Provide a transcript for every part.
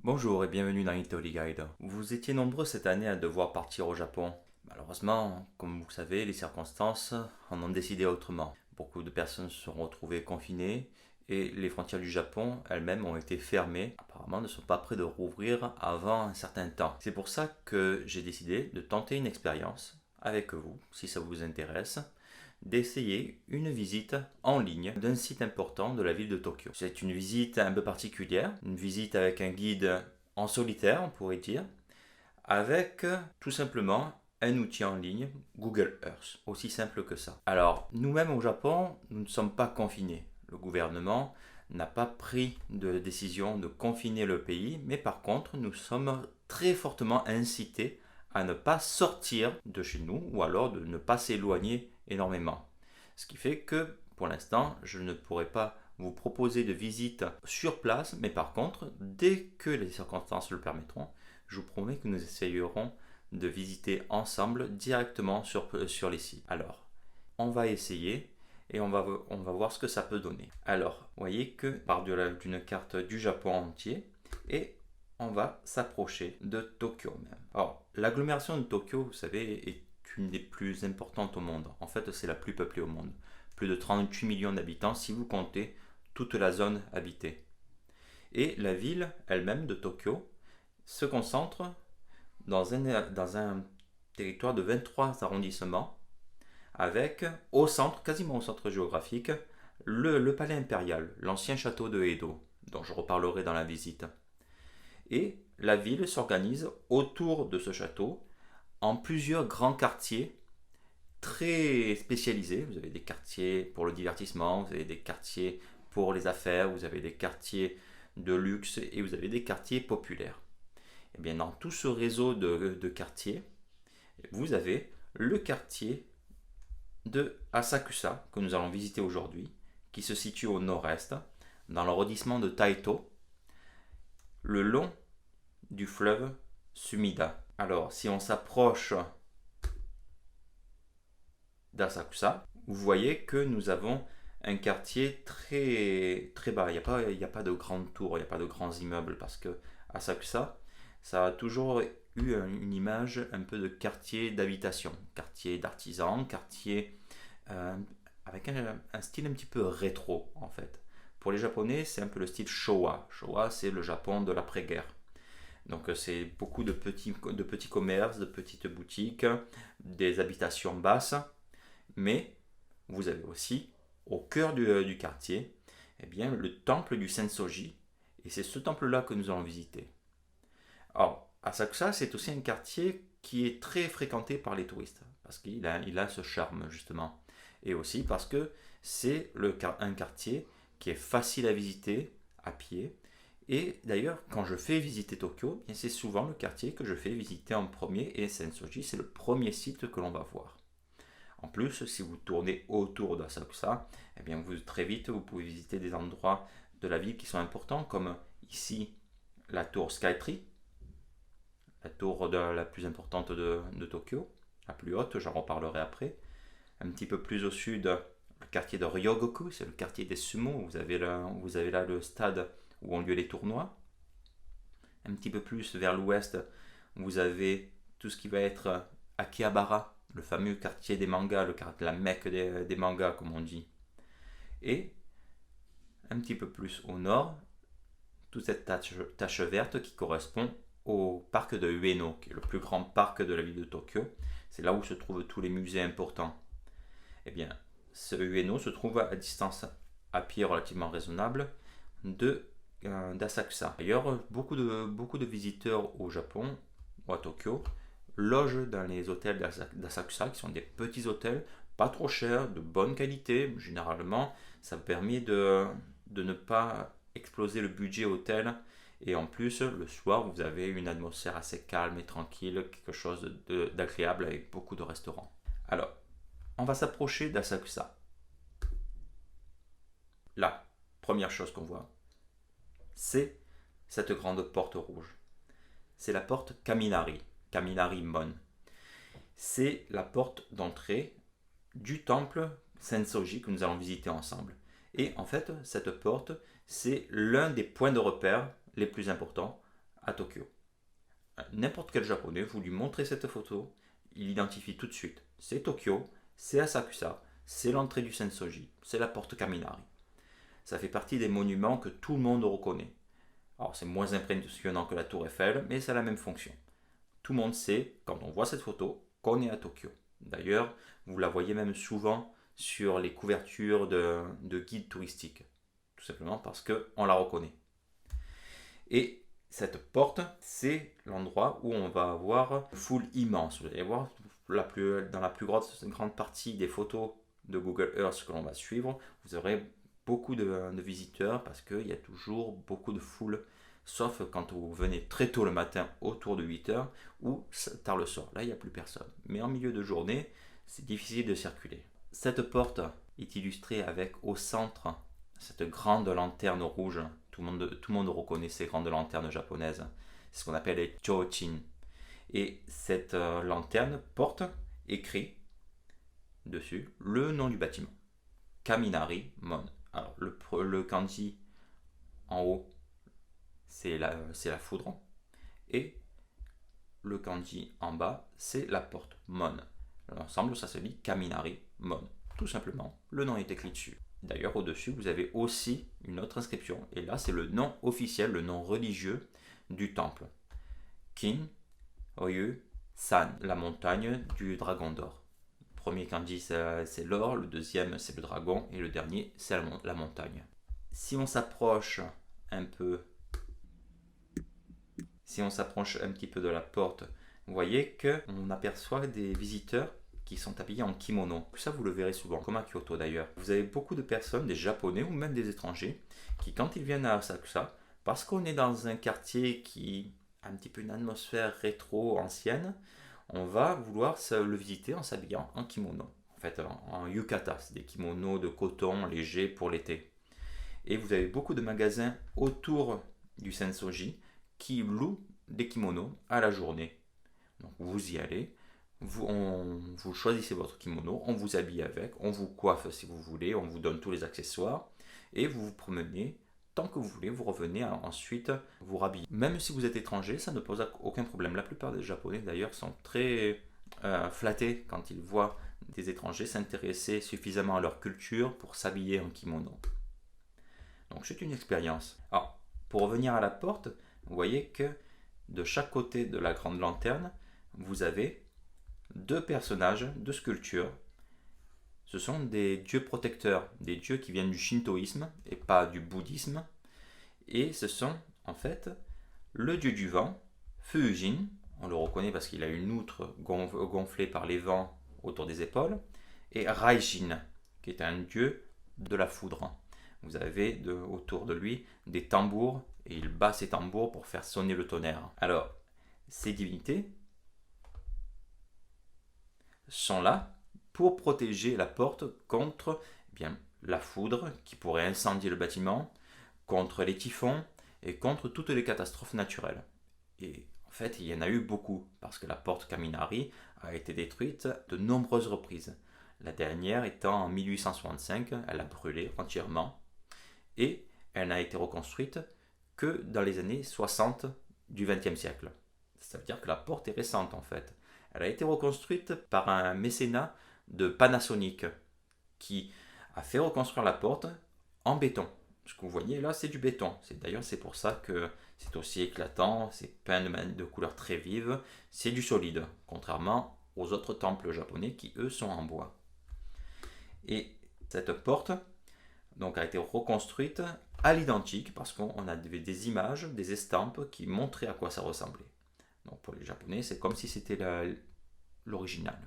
Bonjour et bienvenue dans Italy Guide. Vous étiez nombreux cette année à devoir partir au Japon. Malheureusement, comme vous le savez, les circonstances en ont décidé autrement. Beaucoup de personnes se sont retrouvées confinées et les frontières du Japon elles-mêmes ont été fermées. Apparemment, ne sont pas prêtes de rouvrir avant un certain temps. C'est pour ça que j'ai décidé de tenter une expérience avec vous, si ça vous intéresse, d'essayer une visite en ligne d'un site important de la ville de Tokyo. C'est une visite un peu particulière, une visite avec un guide en solitaire, on pourrait dire, avec tout simplement un outil en ligne, Google Earth. Aussi simple que ça. Alors, nous-mêmes au Japon, nous ne sommes pas confinés. Le gouvernement n'a pas pris de décision de confiner le pays, mais par contre, nous sommes très fortement incités à ne pas sortir de chez nous ou alors de ne pas s'éloigner énormément. Ce qui fait que pour l'instant, je ne pourrai pas vous proposer de visite sur place, mais par contre, dès que les circonstances le permettront, je vous promets que nous essayerons de visiter ensemble directement sur les sites. Alors, on va essayer et on va voir ce que ça peut donner. Alors, vous voyez que part d'une carte du Japon entier et on va s'approcher de Tokyo même. Alors, l'agglomération de Tokyo, vous savez, est une des plus importantes au monde. En fait, c'est la plus peuplée au monde. Plus de 38 millions d'habitants si vous comptez toute la zone habitée. Et la ville elle-même de Tokyo se concentre dans un territoire de 23 arrondissements avec au centre, quasiment au centre géographique, le palais impérial, l'ancien château de Edo, dont je reparlerai dans la visite. Et la ville s'organise autour de ce château en plusieurs grands quartiers très spécialisés. Vous avez des quartiers pour le divertissement, vous avez des quartiers pour les affaires, vous avez des quartiers de luxe et vous avez des quartiers populaires. Et bien dans tout ce réseau de quartiers, vous avez le quartier de Asakusa que nous allons visiter aujourd'hui, qui se situe au nord-est, dans l'arrondissement de Taito, le long du fleuve Sumida. Alors, si on s'approche d'Asakusa, vous voyez que nous avons un quartier très bas. Il n'y a pas de grandes tours, il n'y a pas de grands immeubles, parce que Asakusa, ça a toujours eu une image un peu de quartier d'habitation, quartier d'artisans, quartier avec un style un petit peu rétro en fait. Pour les Japonais, c'est un peu le style Showa. Showa, c'est le Japon de l'après-guerre. Donc c'est beaucoup de petits commerces, de petites boutiques, des habitations basses, mais vous avez aussi au cœur du quartier eh bien, le temple du Sensoji, et c'est ce temple-là que nous allons visiter. Alors, Asakusa, c'est aussi un quartier qui est très fréquenté par les touristes, parce qu'il a ce charme justement, et aussi parce que c'est un quartier qui est facile à visiter à pied. Et d'ailleurs, quand je fais visiter Tokyo, c'est souvent le quartier que je fais visiter en premier, et Sensoji, c'est le premier site que l'on va voir. En plus, si vous tournez autour d'Asakusa, eh bien très vite, vous pouvez visiter des endroits de la ville qui sont importants, comme ici la tour Skytree, la tour la plus importante de Tokyo, la plus haute, j'en reparlerai après. Un petit peu plus au sud, le quartier de Ryogoku, c'est le quartier des sumo, vous avez là le stade où ont lieu les tournois. Un petit peu plus vers l'ouest, vous avez tout ce qui va être Akihabara, le fameux quartier des mangas, la mecque des mangas comme on dit. Et un petit peu plus au nord, toute cette tache verte qui correspond au parc de Ueno, qui est le plus grand parc de la ville de Tokyo. C'est là où se trouvent tous les musées importants. Eh bien, ce Ueno se trouve à distance à pied relativement raisonnable d'Asakusa. D'ailleurs, beaucoup de visiteurs au Japon ou à Tokyo logent dans les hôtels d'Asakusa, qui sont des petits hôtels, pas trop chers, de bonne qualité. Généralement, ça permet de ne pas exploser le budget hôtel. Et en plus, le soir, vous avez une atmosphère assez calme et tranquille, quelque chose d'agréable avec beaucoup de restaurants. Alors, on va s'approcher d'Asakusa. La première chose qu'on voit, c'est cette grande porte rouge. C'est la porte Kaminari, Kaminari Mon. C'est la porte d'entrée du temple Sensoji que nous allons visiter ensemble. Et en fait, cette porte, c'est l'un des points de repère les plus importants à Tokyo. N'importe quel japonais, vous lui montrez cette photo, il identifie tout de suite. C'est Tokyo, c'est Asakusa, c'est l'entrée du Sensoji, c'est la porte Kaminari. Ça fait partie des monuments que tout le monde reconnaît. Alors c'est moins impressionnant que la tour Eiffel, mais c'est la même fonction. Tout le monde sait, quand on voit cette photo, qu'on est à Tokyo. D'ailleurs, vous la voyez même souvent sur les couvertures de guides touristiques. Tout simplement parce qu'on la reconnaît. Et cette porte, c'est l'endroit où on va avoir une foule immense. Vous allez voir, dans la plus grande partie des photos de Google Earth que l'on va suivre, vous aurez beaucoup de visiteurs parce qu'il y a toujours beaucoup de foule, sauf quand vous venez très tôt le matin autour de 8 heures ou tard le soir. Là, il n'y a plus personne. Mais en milieu de journée, c'est difficile de circuler. Cette porte est illustrée avec au centre cette grande lanterne rouge. Tout le monde reconnaît ces grandes lanternes japonaises. C'est ce qu'on appelle les chōchin. Et cette lanterne porte écrit dessus le nom du bâtiment. Kaminari Mon. Alors le kanji en haut, c'est la foudre. Et le kanji en bas, c'est la porte Mon. L'ensemble, ça se lit Kaminari Mon. Tout simplement, le nom est écrit dessus. D'ailleurs, au-dessus, vous avez aussi une autre inscription. Et là, c'est le nom officiel, le nom religieux du temple. Kin Ryu San, la montagne du dragon d'or. Le premier kanji, c'est l'or, le deuxième, c'est le dragon, et le dernier, c'est la montagne. Si on s'approche un petit peu de la porte, vous voyez qu'on aperçoit des visiteurs qui sont habillés en kimono. Ça, vous le verrez souvent, comme à Kyoto d'ailleurs. Vous avez beaucoup de personnes, des Japonais ou même des étrangers, qui quand ils viennent à Asakusa, parce qu'on est dans un quartier qui a un petit peu une atmosphère rétro ancienne, on va vouloir le visiter en s'habillant en kimono. En fait, en yukata, c'est des kimonos de coton légers pour l'été. Et vous avez beaucoup de magasins autour du Sensoji qui louent des kimonos à la journée. Donc vous y allez, vous choisissez votre kimono, on vous habille avec, on vous coiffe si vous voulez, on vous donne tous les accessoires et vous vous promenez tant que vous voulez, vous revenez ensuite vous rhabiller. Même si vous êtes étranger, ça ne pose aucun problème. La plupart des Japonais d'ailleurs sont très flattés quand ils voient des étrangers s'intéresser suffisamment à leur culture pour s'habiller en kimono. Donc c'est une expérience. Alors, pour revenir à la porte, vous voyez que de chaque côté de la grande lanterne, vous avez deux personnages, deux sculptures. Ce sont des dieux protecteurs, des dieux qui viennent du shintoïsme et pas du bouddhisme. Et ce sont en fait le dieu du vent, Fujin, on le reconnaît parce qu'il a une outre gonflée par les vents autour des épaules, et Raijin, qui est un dieu de la foudre. Vous avez autour de lui des tambours et il bat ses tambours pour faire sonner le tonnerre. Alors, ces divinités sont là pour protéger la porte contre la foudre qui pourrait incendier le bâtiment, contre les typhons et contre toutes les catastrophes naturelles. Et en fait, il y en a eu beaucoup parce que la porte Kaminari a été détruite de nombreuses reprises. La dernière étant en 1865, elle a brûlé entièrement et elle n'a été reconstruite que dans les années 60 du XXe siècle. Ça veut dire que la porte est récente en fait. Elle a été reconstruite par un mécénat de Panasonic qui a fait reconstruire la porte en béton. Ce que vous voyez là, c'est du béton. D'ailleurs, c'est pour ça que c'est aussi éclatant, c'est peint de couleurs très vives, c'est du solide, contrairement aux autres temples japonais qui, eux, sont en bois. Et cette porte donc, a été reconstruite à l'identique parce qu'on avait des images, des estampes qui montraient à quoi ça ressemblait. Donc pour les Japonais, c'est comme si c'était l'original.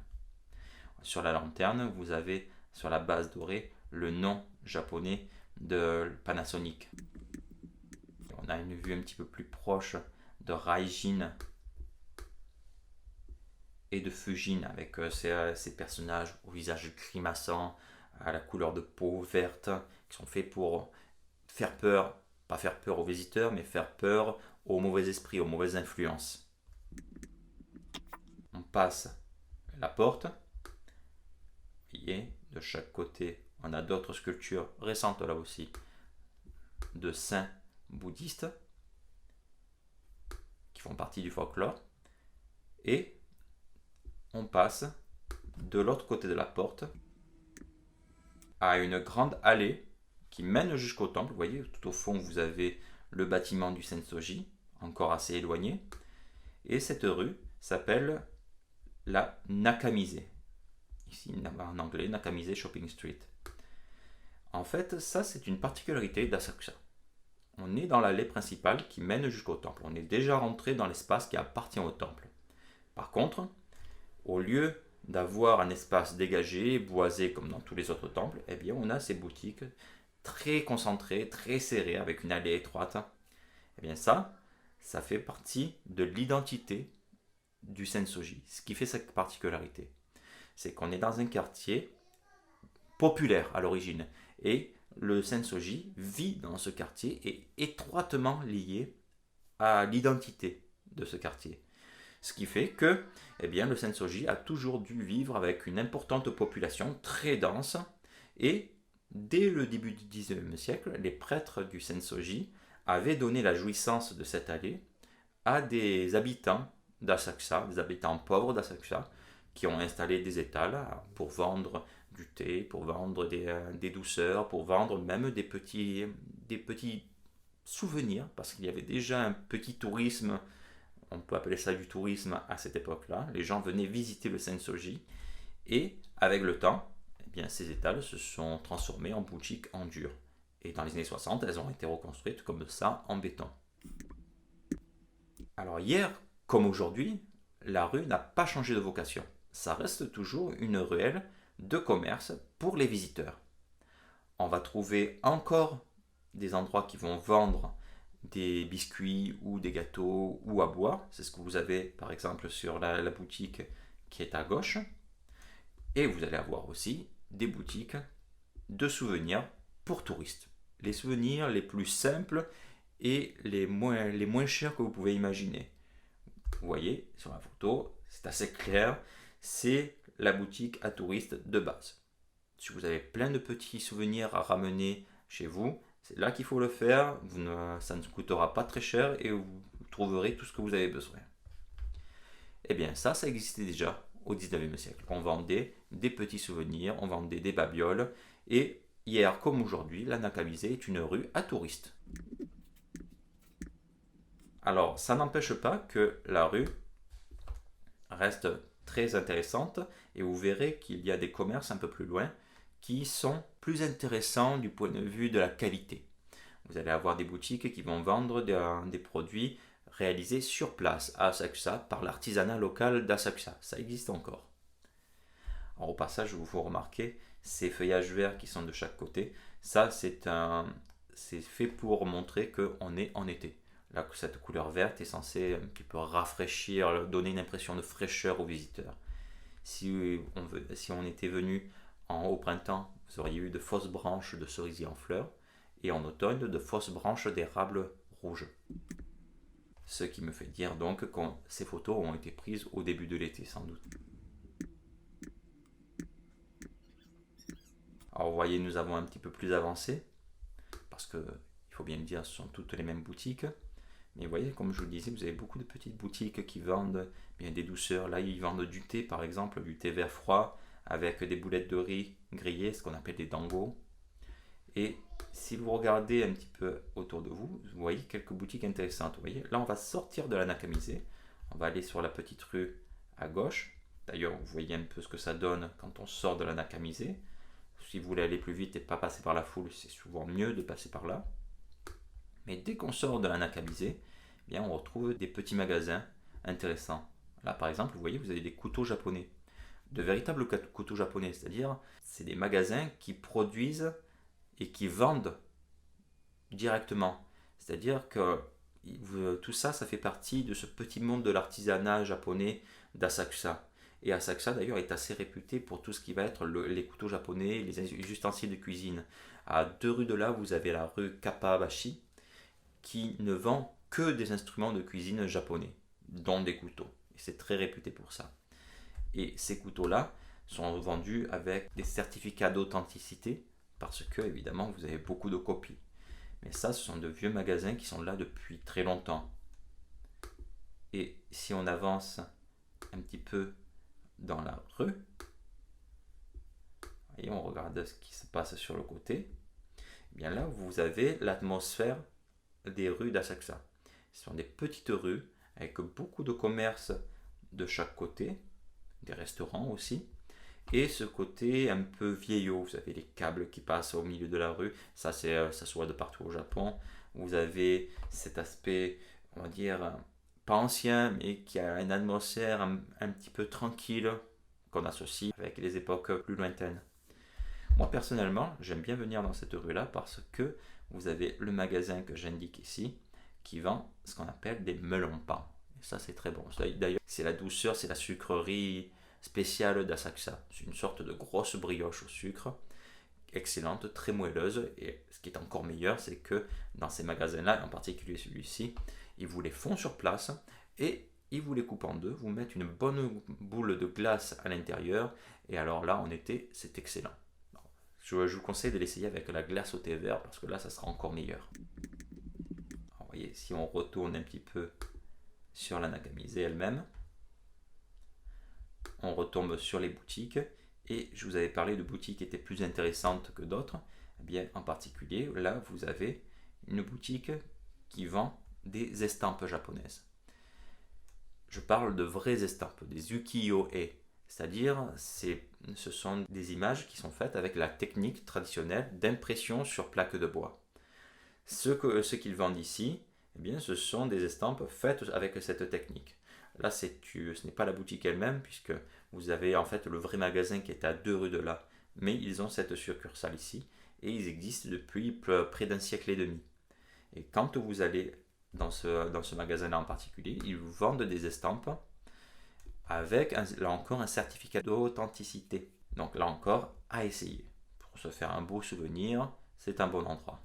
Sur la lanterne, vous avez sur la base dorée le nom japonais de Panasonic. On a une vue un petit peu plus proche de Raijin et de Fujin avec ces personnages au visage grimaçant, à la couleur de peau verte, qui sont faits pour faire peur, pas faire peur aux visiteurs, mais faire peur aux mauvais esprits, aux mauvaises influences. On passe la porte. Vous voyez, de chaque côté, on a d'autres sculptures récentes là aussi, de saints bouddhistes. font partie du folklore. Et on passe de l'autre côté de la porte à une grande allée qui mène jusqu'au temple. Vous voyez, tout au fond, vous avez le bâtiment du Sensoji, encore assez éloigné. Et cette rue s'appelle la Nakamise. Ici, en anglais, Nakamise Shopping Street. En fait, ça, c'est une particularité d'Asakusa. On est dans l'allée principale qui mène jusqu'au temple. On est déjà rentré dans l'espace qui appartient au temple. Par contre, au lieu d'avoir un espace dégagé, boisé comme dans tous les autres temples, eh bien, on a ces boutiques très concentrées, très serrées, avec une allée étroite. Eh bien, ça fait partie de l'identité du Sensoji. Ce qui fait cette particularité, c'est qu'on est dans un quartier populaire à l'origine. Et le Sensoji vit dans ce quartier et est étroitement lié à l'identité de ce quartier. Ce qui fait que le Sensoji a toujours dû vivre avec une importante population très dense. Et dès le début du XIXe siècle, les prêtres du Sensoji avaient donné la jouissance de cette allée à des habitants d'Asakusa, des habitants pauvres d'Asakusa, qui ont installé des étals pour vendre du thé, pour vendre des douceurs, pour vendre même des petits souvenirs, parce qu'il y avait déjà un petit tourisme, on peut appeler ça du tourisme à cette époque-là. Les gens venaient visiter le Sensoji, et avec le temps, ces étals se sont transformés en boutiques en dur. Et dans les années 60, elles ont été reconstruites comme ça en béton. Alors hier, comme aujourd'hui, la rue n'a pas changé de vocation. Ça reste toujours une ruelle de commerce pour les visiteurs. On va trouver encore des endroits qui vont vendre des biscuits ou des gâteaux ou à boire. C'est ce que vous avez par exemple sur la boutique qui est à gauche. Et vous allez avoir aussi des boutiques de souvenirs pour touristes. Les souvenirs les plus simples et les moins chers que vous pouvez imaginer. Vous voyez sur la photo, c'est assez clair, c'est la boutique à touristes de base. Si vous avez plein de petits souvenirs à ramener chez vous, c'est là qu'il faut le faire, ça ne coûtera pas très cher et vous trouverez tout ce que vous avez besoin. Eh bien ça existait déjà au 19e siècle. On vendait des petits souvenirs, on vendait des babioles, et hier comme aujourd'hui, la Nakamise est une rue à touristes. Alors, ça n'empêche pas que la rue reste très intéressante et vous verrez qu'il y a des commerces un peu plus loin qui sont plus intéressants du point de vue de la qualité. Vous allez avoir des boutiques qui vont vendre des produits réalisés sur place à Asakusa par l'artisanat local d'Asakusa. Ça existe encore. Alors, au passage, vous remarquez ces feuillages verts qui sont de chaque côté. Ça, c'est fait pour montrer qu'on est en été. Là, cette couleur verte est censée un petit peu rafraîchir, donner une impression de fraîcheur aux visiteurs. Si on était venu au printemps, vous auriez eu de fausses branches de cerisier en fleurs, et en automne, de fausses branches d'érable rouge. Ce qui me fait dire donc que ces photos ont été prises au début de l'été, sans doute. Alors vous voyez, nous avons un petit peu plus avancé, parce que, il faut bien le dire, ce sont toutes les mêmes boutiques. Mais vous voyez, comme je vous le disais, vous avez beaucoup de petites boutiques qui vendent des douceurs. Là, ils vendent du thé, par exemple, du thé vert froid, avec des boulettes de riz grillées, ce qu'on appelle des dango. Et si vous regardez un petit peu autour de vous, vous voyez quelques boutiques intéressantes. Vous voyez, là, on va sortir de la Nakamise. On va aller sur la petite rue à gauche. D'ailleurs, vous voyez un peu ce que ça donne quand on sort de la Nakamise. Si vous voulez aller plus vite et pas passer par la foule, c'est souvent mieux de passer par là. Mais dès qu'on sort de la Nakamise, on retrouve des petits magasins intéressants. Là, par exemple, vous voyez, vous avez des couteaux japonais. De véritables couteaux japonais, c'est-à-dire, c'est des magasins qui produisent et qui vendent directement. C'est-à-dire que tout ça, ça fait partie de ce petit monde de l'artisanat japonais d'Asakusa. Et Asakusa, d'ailleurs, est assez réputé pour tout ce qui va être les couteaux japonais, les ustensiles de cuisine. À 2 rues de là, vous avez la rue Kappabashi, qui ne vend que des instruments de cuisine japonais, dont des couteaux. Et c'est très réputé pour ça. Et ces couteaux-là sont vendus avec des certificats d'authenticité, parce que, évidemment, vous avez beaucoup de copies. Mais ça, ce sont de vieux magasins qui sont là depuis très longtemps. Et si on avance un petit peu dans la rue, et on regarde ce qui se passe sur le côté, eh bien là vous avez l'atmosphère des rues d'Asakusa. Ce sont des petites rues avec beaucoup de commerces de chaque côté, des restaurants aussi, et ce côté un peu vieillot. Vous avez les câbles qui passent au milieu de la rue, ça se voit de partout au Japon. Vous avez cet aspect, on va dire, pas ancien, mais qui a une atmosphère un petit peu tranquille qu'on associe avec les époques plus lointaines. Moi personnellement, j'aime bien venir dans cette rue-là parce que vous avez le magasin que j'indique ici qui vend ce qu'on appelle des melons pans. Et ça, c'est très bon. D'ailleurs, c'est la douceur, c'est la sucrerie spéciale d'Asakusa. C'est une sorte de grosse brioche au sucre, excellente, très moelleuse. Et ce qui est encore meilleur, c'est que dans ces magasins-là, en particulier celui-ci, ils vous les font sur place et ils vous les coupent en deux, vous mettent une bonne boule de glace à l'intérieur. Et alors là, en été, c'est excellent. Je vous conseille de l'essayer avec la glace au thé vert parce que là, ça sera encore meilleur. Alors, vous voyez, si on retourne un petit peu sur la Nakamize elle-même, on retombe sur les boutiques et je vous avais parlé de boutiques qui étaient plus intéressantes que d'autres. Eh bien, en particulier, là, vous avez une boutique qui vend des estampes japonaises. Je parle de vraies estampes, des ukiyo-e. C'est-à-dire, ce sont des images qui sont faites avec la technique traditionnelle d'impression sur plaque de bois. Ce qu'ils vendent ici, eh bien, ce sont des estampes faites avec cette technique. Là, ce n'est pas la boutique elle-même, puisque vous avez en fait le vrai magasin qui est à 2 rues de là, mais ils ont cette succursale ici, et ils existent depuis près d'un siècle et demi. Et quand vous allez dans ce magasin-là en particulier, ils vous vendent des estampes avec là encore un certificat d'authenticité. Donc là encore, à essayer. Pour se faire un beau souvenir, c'est un bon endroit.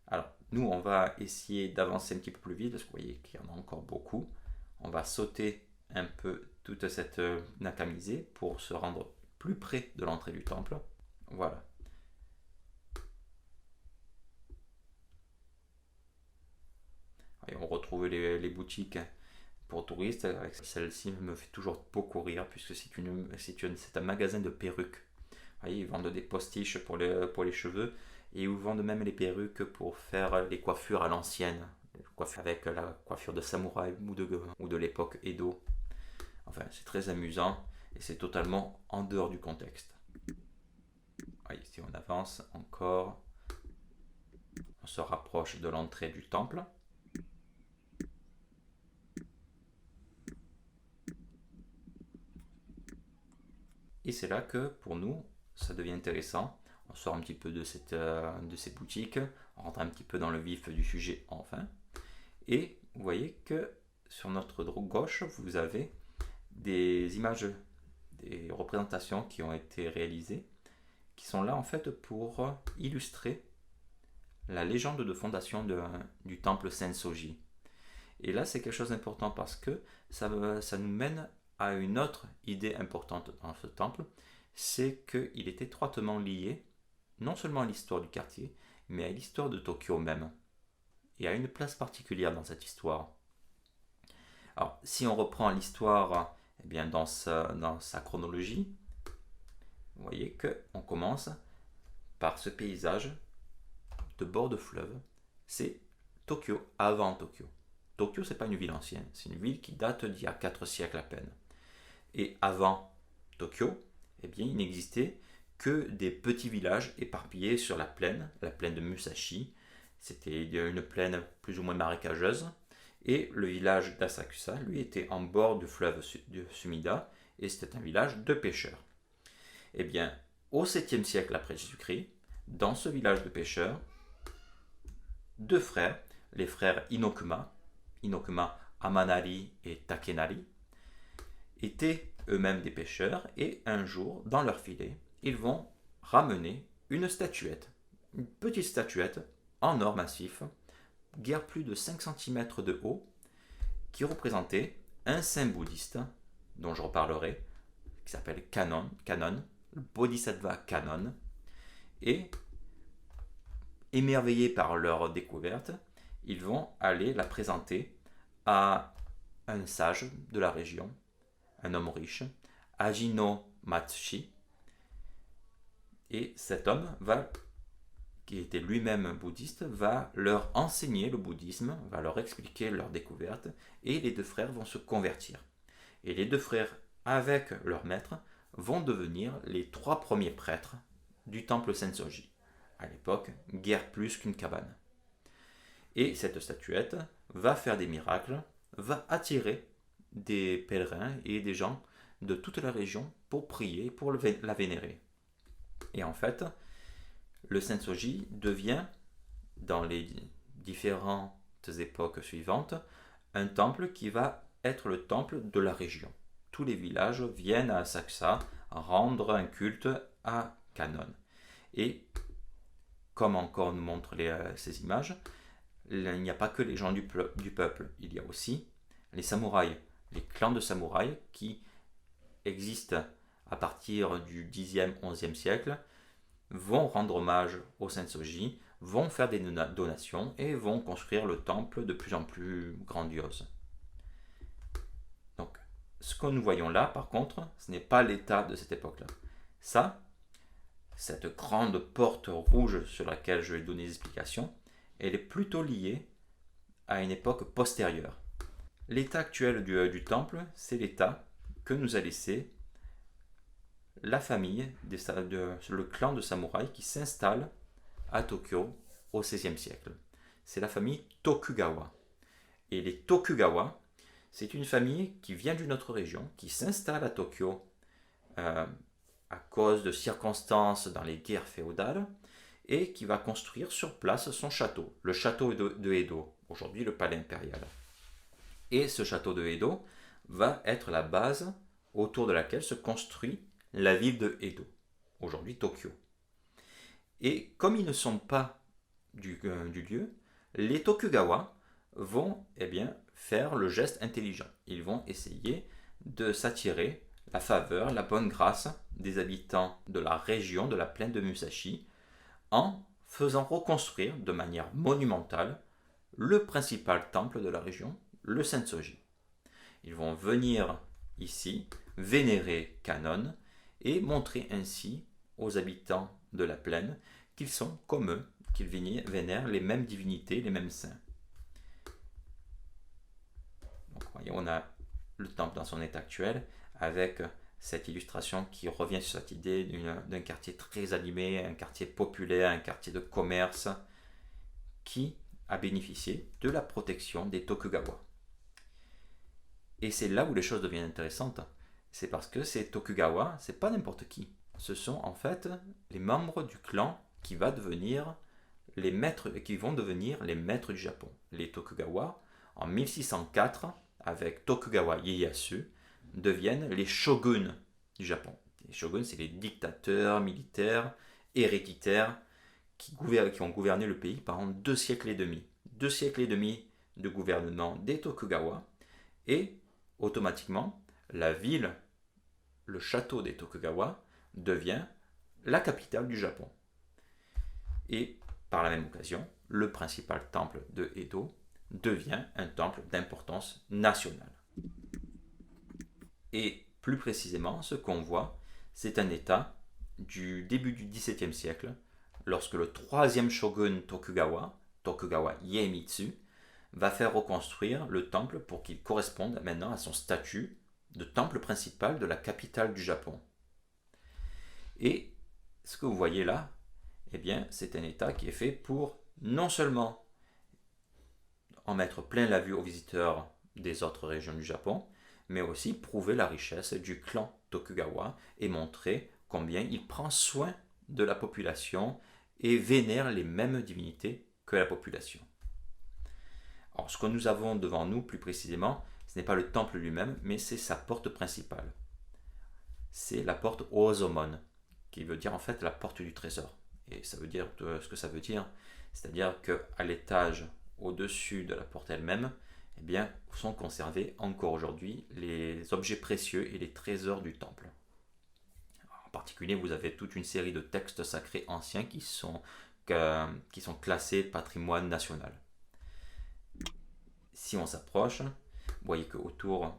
Alors, nous, on va essayer d'avancer un petit peu plus vite parce que vous voyez qu'il y en a encore beaucoup. On va sauter un peu toute cette Nakamize pour se rendre plus près de l'entrée du temple. Voilà. Et on retrouve les boutiques pour touristes. Celle-ci me fait toujours beaucoup rire puisque c'est un magasin de perruques. Vous voyez, ils vendent des postiches pour les cheveux et ils vendent même les perruques pour faire les coiffures à l'ancienne, avec la coiffure de samouraï ou de l'époque Edo. Enfin, c'est très amusant et c'est totalement en dehors du contexte. Voyez, si on avance encore, on se rapproche de l'entrée du temple. Et c'est là que, pour nous, ça devient intéressant. On sort un petit peu de ces boutiques, on rentre un petit peu dans le vif du sujet enfin. Et vous voyez que sur notre gauche, vous avez des images, des représentations qui ont été réalisées, qui sont là en fait pour illustrer la légende de fondation du temple Sensoji. Et là, c'est quelque chose d'important parce que ça nous mène à une autre idée importante dans ce temple, c'est qu'il est étroitement lié non seulement à l'histoire du quartier, mais à l'histoire de Tokyo même, et à une place particulière dans cette histoire. Alors, si on reprend l'histoire eh bien, dans sa chronologie, vous voyez qu'on commence par ce paysage de bord de fleuve, c'est Tokyo avant Tokyo. Tokyo, c'est pas une ville ancienne, c'est une ville qui date d'il y a 4 siècles à peine. Et avant Tokyo, eh bien, il n'existait que des petits villages éparpillés sur la plaine de Musashi. C'était une plaine plus ou moins marécageuse. Et le village d'Asakusa, lui, était en bord du fleuve de Sumida, et c'était un village de pêcheurs. Eh bien, au 7e siècle après Jésus-Christ, dans ce village de pêcheurs, 2 frères, les frères Inokuma Amanari et Takenari, étaient eux-mêmes des pêcheurs et un jour, dans leur filet, ils vont ramener une petite statuette en or massif, guère plus de 5 cm de haut, qui représentait un saint bouddhiste, dont je reparlerai, qui s'appelle Kannon, le Bodhisattva Kannon, et émerveillés par leur découverte, ils vont aller la présenter à un sage de la région, un homme riche, Ajino Matsushi. Et cet homme qui était lui-même bouddhiste, va leur enseigner le bouddhisme, va leur expliquer leur découverte, et les deux frères vont se convertir. Et les deux frères, avec leur maître, vont devenir les 3 premiers prêtres du temple Sensoji. À l'époque, guère plus qu'une cabane. Et cette statuette va faire des miracles, va attirer des pèlerins et des gens de toute la région pour prier, pour la vénérer. Et en fait, le Sensoji devient, dans les différentes époques suivantes, un temple qui va être le temple de la région. Tous les villages viennent à Asakusa rendre un culte à Kannon. Et comme encore nous montrent ces images, il n'y a pas que les gens du peuple, il y a aussi les samouraïs, les clans de samouraïs qui existent à partir du 10e, 11e siècle, vont rendre hommage au Sensoji, vont faire des donations et vont construire le temple de plus en plus grandiose. Donc, ce que nous voyons là, par contre, ce n'est pas l'état de cette époque-là. Ça, cette grande porte rouge sur laquelle je vais donner des explications, elle est plutôt liée à une époque postérieure. L'état actuel du temple, c'est l'état que nous a laissé la famille, le clan de samouraïs qui s'installe à Tokyo au XVIe siècle. C'est la famille Tokugawa. Et les Tokugawa, c'est une famille qui vient d'une autre région, qui s'installe à Tokyo à cause de circonstances dans les guerres féodales, et qui va construire sur place son château, le château de Edo, aujourd'hui le palais impérial. Et ce château de Edo va être la base autour de laquelle se construit la ville de Edo, aujourd'hui Tokyo. Et comme ils ne sont pas du lieu, les Tokugawa vont faire le geste intelligent. Ils vont essayer de s'attirer la faveur, la bonne grâce des habitants de la région de la plaine de Musashi en faisant reconstruire de manière monumentale le principal temple de la région, le Sensoji. Ils vont venir ici vénérer Kannon et montrer ainsi aux habitants de la plaine qu'ils sont comme eux, qu'ils vénèrent les mêmes divinités, les mêmes saints. Donc, voyez, on a le temple dans son état actuel avec cette illustration qui revient sur cette idée d'un quartier très animé, un quartier populaire, un quartier de commerce qui a bénéficié de la protection des Tokugawa. Et c'est là où les choses deviennent intéressantes. C'est parce que ces Tokugawa, c'est pas n'importe qui. Ce sont en fait les membres du clan qui vont devenir les maîtres du Japon. Les Tokugawa, en 1604, avec Tokugawa Ieyasu, deviennent les shoguns du Japon. Les shoguns, c'est les dictateurs militaires héréditaires qui ont gouverné le pays pendant 2 siècles et demi. 2 siècles et demi de gouvernement des Tokugawa, et automatiquement, la ville, le château des Tokugawa, devient la capitale du Japon. Et par la même occasion, le principal temple de Edo devient un temple d'importance nationale. Et plus précisément, ce qu'on voit, c'est un état du début du XVIIe siècle, lorsque le 3e shogun Tokugawa, Tokugawa Iemitsu, va faire reconstruire le temple pour qu'il corresponde maintenant à son statut de temple principal de la capitale du Japon. Et ce que vous voyez là, c'est un état qui est fait pour non seulement en mettre plein la vue aux visiteurs des autres régions du Japon, mais aussi prouver la richesse du clan Tokugawa et montrer combien il prend soin de la population et vénère les mêmes divinités que la population. Alors, ce que nous avons devant nous, plus précisément, ce n'est pas le temple lui-même, mais c'est sa porte principale. C'est la porte Ozomon, qui veut dire en fait la porte du trésor. Et ça veut dire ce que ça veut dire, c'est-à-dire qu'à l'étage au-dessus de la porte elle-même, sont conservés encore aujourd'hui les objets précieux et les trésors du temple. En particulier, vous avez toute une série de textes sacrés anciens qui sont classés patrimoine national. si on s'approche, vous voyez qu'autour,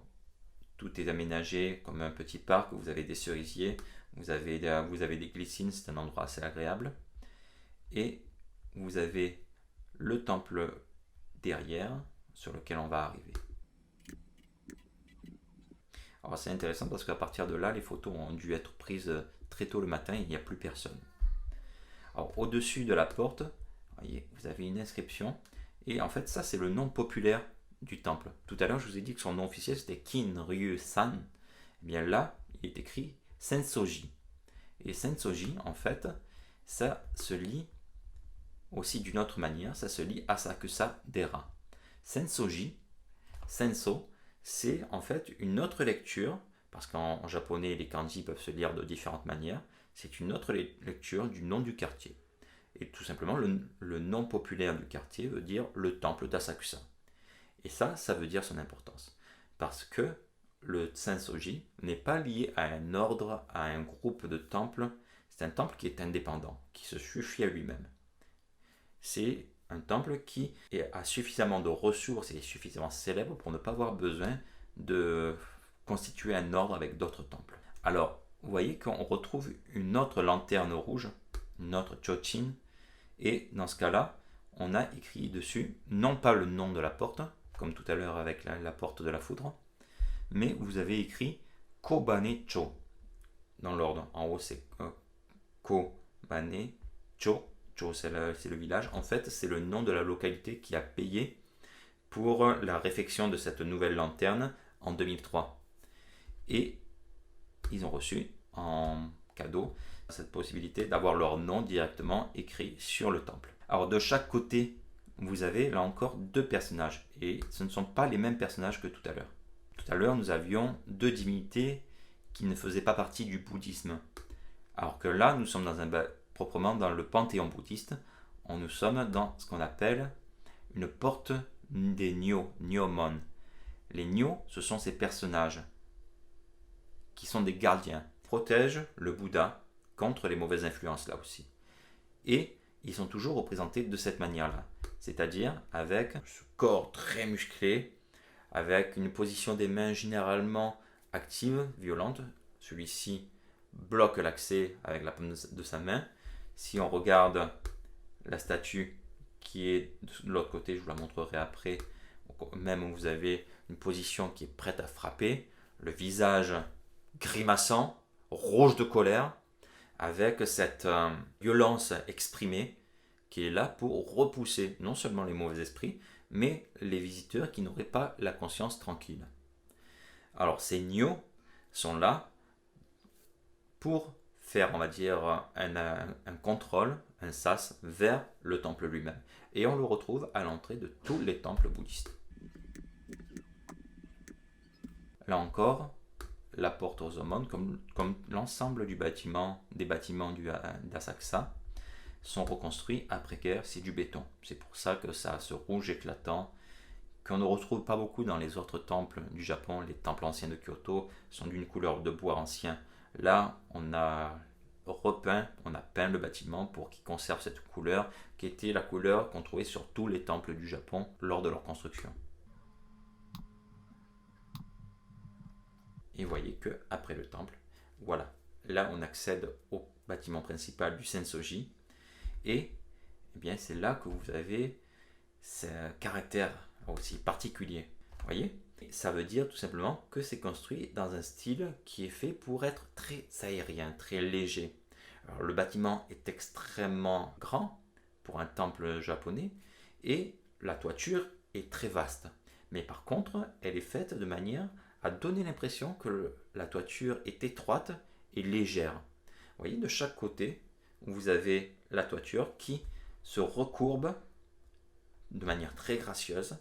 tout est aménagé comme un petit parc. Vous avez des cerisiers, vous avez des glycines, c'est un endroit assez agréable. Et vous avez le temple derrière sur lequel on va arriver. Alors c'est intéressant parce qu'à partir de là, les photos ont dû être prises très tôt le matin et il n'y a plus personne. Alors au-dessus de la porte, voyez, vous avez une inscription et en fait ça c'est le nom populaire du temple. Tout à l'heure je vous ai dit que son nom officiel c'était Kinryu-san. Et bien là il est écrit Sensoji. Et Sensoji en fait ça se lit aussi d'une autre manière, ça se lit Asakusa Dera. Sensoji, Senso, c'est en fait une autre lecture, parce qu'en japonais les kanji peuvent se lire de différentes manières, c'est une autre lecture du nom du quartier. Et tout simplement, le nom populaire du quartier veut dire le temple d'Asakusa. Et ça veut dire son importance. Parce que le Sensoji n'est pas lié à un ordre, à un groupe de temples, c'est un temple qui est indépendant, qui se suffit à lui-même. C'est un temple qui a suffisamment de ressources et est suffisamment célèbre pour ne pas avoir besoin de constituer un ordre avec d'autres temples. Alors, vous voyez qu'on retrouve une autre lanterne rouge, une autre chochin, et dans ce cas-là, on a écrit dessus, non pas le nom de la porte, comme tout à l'heure avec la porte de la foudre, mais vous avez écrit Kobane-cho, dans l'ordre. En haut, c'est Kobane-cho. Cho, c'est le village. En fait, c'est le nom de la localité qui a payé pour la réfection de cette nouvelle lanterne en 2003. Et ils ont reçu en cadeau cette possibilité d'avoir leur nom directement écrit sur le temple. Alors de chaque côté, vous avez là encore deux personnages. Et ce ne sont pas les mêmes personnages que tout à l'heure. Tout à l'heure, nous avions deux divinités qui ne faisaient pas partie du bouddhisme. Alors que là, nous sommes proprement dans le panthéon bouddhiste, nous sommes dans ce qu'on appelle une porte des Nyo, Nyomon. Les Nyo, ce sont ces personnages qui sont des gardiens, protègent le Bouddha contre les mauvaises influences là aussi. Et ils sont toujours représentés de cette manière-là, c'est-à-dire avec ce corps très musclé, avec une position des mains généralement active, violente. Celui-ci bloque l'accès avec la paume de sa main. Si on regarde la statue qui est de l'autre côté, je vous la montrerai après, même où vous avez une position qui est prête à frapper, le visage grimaçant, rouge de colère, avec cette violence exprimée qui est là pour repousser non seulement les mauvais esprits, mais les visiteurs qui n'auraient pas la conscience tranquille. Alors ces Nyo sont là pour faire, on va dire, un contrôle, un sas vers le temple lui-même. Et on le retrouve à l'entrée de tous les temples bouddhistes. Là encore, la porte aux Omon, comme l'ensemble des bâtiments d'Asakusa, sont reconstruits après-guerre, c'est du béton. C'est pour ça que ça a ce rouge éclatant qu'on ne retrouve pas beaucoup dans les autres temples du Japon. Les temples anciens de Kyoto sont d'une couleur de bois ancien. Là, on a peint le bâtiment pour qu'il conserve cette couleur, qui était la couleur qu'on trouvait sur tous les temples du Japon lors de leur construction. Et vous voyez que après le temple, voilà, là on accède au bâtiment principal du Sensoji, et eh bien c'est là que vous avez ce caractère aussi particulier. Vous voyez ? Ça veut dire tout simplement que c'est construit dans un style qui est fait pour être très aérien, très léger. Alors, le bâtiment est extrêmement grand pour un temple japonais et la toiture est très vaste. Mais par contre, elle est faite de manière à donner l'impression que la toiture est étroite et légère. Vous voyez, de chaque côté, vous avez la toiture qui se recourbe de manière très gracieuse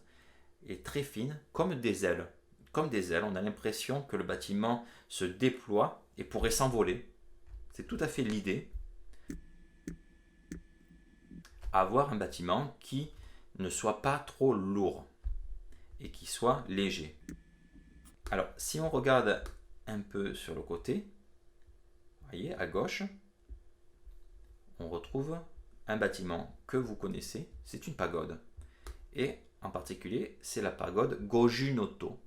et très fine, comme des ailes. Comme des ailes, on a l'impression que le bâtiment se déploie et pourrait s'envoler. C'est tout à fait l'idée. Avoir un bâtiment qui ne soit pas trop lourd et qui soit léger. Alors, si on regarde un peu sur le côté, vous voyez, à gauche, on retrouve un bâtiment que vous connaissez, c'est une pagode. Et en particulier, c'est la pagode Goju-no-to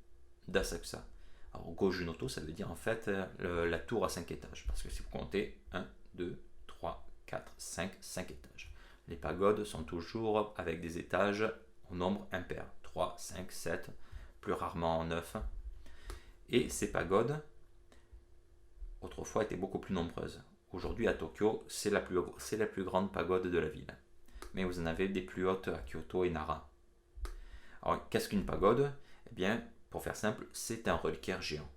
d'Asakusa. Alors Goju-no-to, ça veut dire en fait la tour à 5 étages, parce que si vous comptez 1, 2, 3, 4, 5 étages. Les pagodes sont toujours avec des étages au nombre impair, 3, 5, 7, plus rarement 9. Et ces pagodes, autrefois, étaient beaucoup plus nombreuses. Aujourd'hui, à Tokyo, c'est la plus grande pagode de la ville. Mais vous en avez des plus hautes à Kyoto et Nara. Alors, qu'est-ce qu'une pagode? Eh bien, pour faire simple, c'est un reliquaire géant.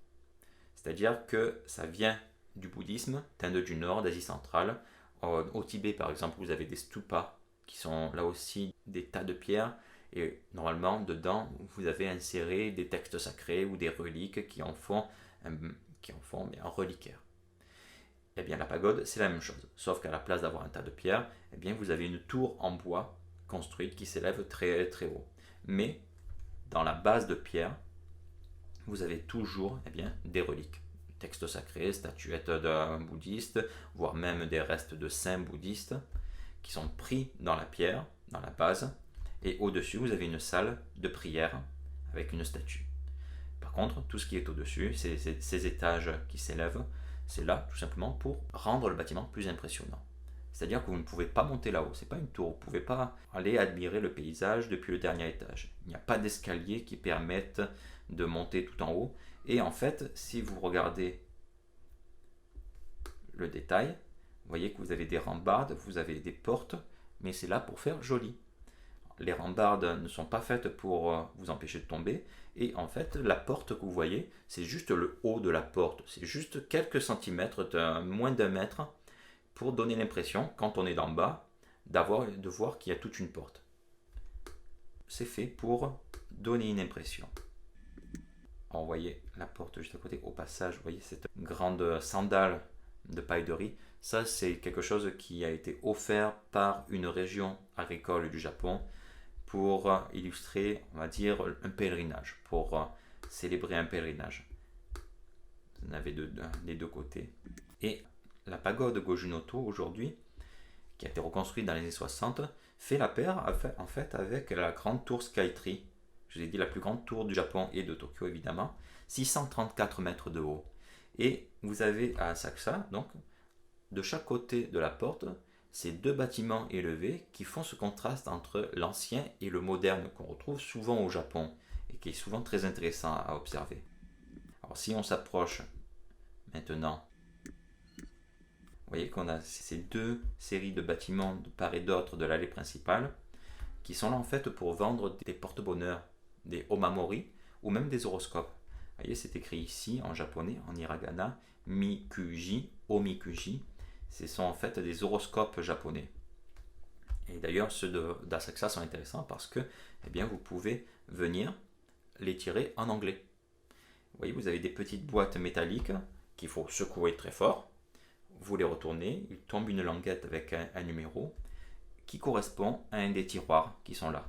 C'est-à-dire que ça vient du bouddhisme, d'Inde du Nord, d'Asie centrale. Au Tibet, par exemple, vous avez des stupas, qui sont là aussi des tas de pierres. Et normalement, dedans, vous avez inséré des textes sacrés ou des reliques qui en font un reliquaire. Eh bien, la pagode, c'est la même chose. Sauf qu'à la place d'avoir un tas de pierres, eh bien, vous avez une tour en bois construite qui s'élève très, très haut. Mais, dans la base de pierre, vous avez toujours des reliques. Textes sacrés, statuettes d'un bouddhiste, voire même des restes de saints bouddhistes qui sont pris dans la pierre, dans la base. Et au-dessus, vous avez une salle de prière avec une statue. Par contre, tout ce qui est au-dessus, ces étages qui s'élèvent, c'est là tout simplement pour rendre le bâtiment plus impressionnant. C'est-à-dire que vous ne pouvez pas monter là-haut, c'est pas une tour, vous ne pouvez pas aller admirer le paysage depuis le dernier étage. Il n'y a pas d'escalier qui permettent de monter tout en haut. Et en fait, si vous regardez le détail, vous voyez que vous avez des rambardes, vous avez des portes, mais c'est là pour faire joli. Les rambardes ne sont pas faites pour vous empêcher de tomber. Et en fait, la porte que vous voyez, c'est juste le haut de la porte. C'est juste quelques centimètres, moins d'un mètre, pour donner l'impression, quand on est d'en bas, de voir qu'il y a toute une porte. C'est fait pour donner une impression. Alors, vous voyez la porte juste à côté, au passage, vous voyez cette grande sandale de paille de riz. Ça, c'est quelque chose qui a été offert par une région agricole du Japon pour illustrer, on va dire, un pèlerinage, pour célébrer un pèlerinage. Vous en avez des deux côtés. Et la pagode Goju-no-to, aujourd'hui, qui a été reconstruite dans les années 60, fait la paire en fait avec la grande tour Skytree. Je vous ai dit la plus grande tour du Japon et de Tokyo, évidemment. 634 mètres de haut. Et vous avez à Asakusa, donc, de chaque côté de la porte, ces deux bâtiments élevés qui font ce contraste entre l'ancien et le moderne qu'on retrouve souvent au Japon et qui est souvent très intéressant à observer. Alors si on s'approche maintenant, vous voyez qu'on a ces deux séries de bâtiments de part et d'autre de l'allée principale qui sont là en fait pour vendre des porte-bonheur, des omamori ou même des horoscopes. Vous voyez, c'est écrit ici en japonais, en hiragana, mikuji, omikuji. Ce sont en fait des horoscopes japonais. Et d'ailleurs, ceux d'Asakusa sont intéressants parce que vous pouvez venir les tirer en anglais. Vous voyez, vous avez des petites boîtes métalliques qu'il faut secouer très fort. Vous les retournez, il tombe une languette avec un numéro qui correspond à un des tiroirs qui sont là.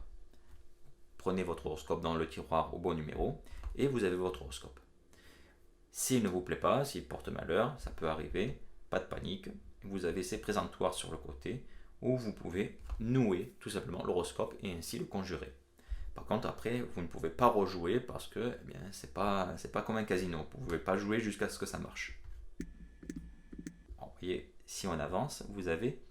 Prenez votre horoscope dans le tiroir au bon numéro et vous avez votre horoscope. S'il ne vous plaît pas, s'il porte malheur, ça peut arriver, pas de panique. Vous avez ces présentoirs sur le côté où vous pouvez nouer tout simplement l'horoscope et ainsi le conjurer. Par contre, après, vous ne pouvez pas rejouer parce que c'est pas comme un casino. Vous ne pouvez pas jouer jusqu'à ce que ça marche. Alors, vous voyez, si on avance, vous avez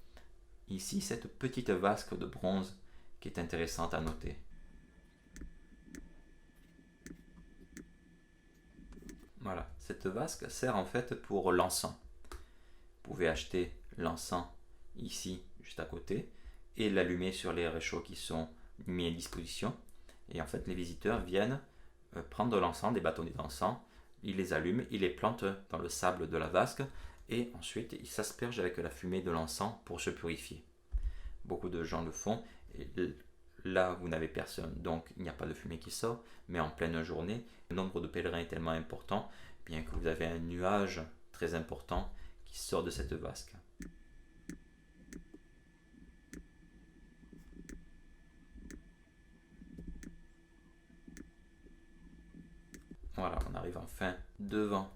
ici cette petite vasque de bronze qui est intéressante à noter. Voilà, cette vasque sert en fait pour l'encens. Vous pouvez acheter l'encens ici, juste à côté, et l'allumer sur les réchauds qui sont mis à disposition. Et en fait, les visiteurs viennent prendre l'encens, des bâtonnets d'encens, ils les allument, ils les plantent dans le sable de la vasque, et ensuite ils s'aspergent avec la fumée de l'encens pour se purifier. Beaucoup de gens le font, et là vous n'avez personne, donc il n'y a pas de fumée qui sort, mais en pleine journée, le nombre de pèlerins est tellement important, bien que vous avez un nuage très important qui sort de cette vasque. Voilà, on arrive enfin devant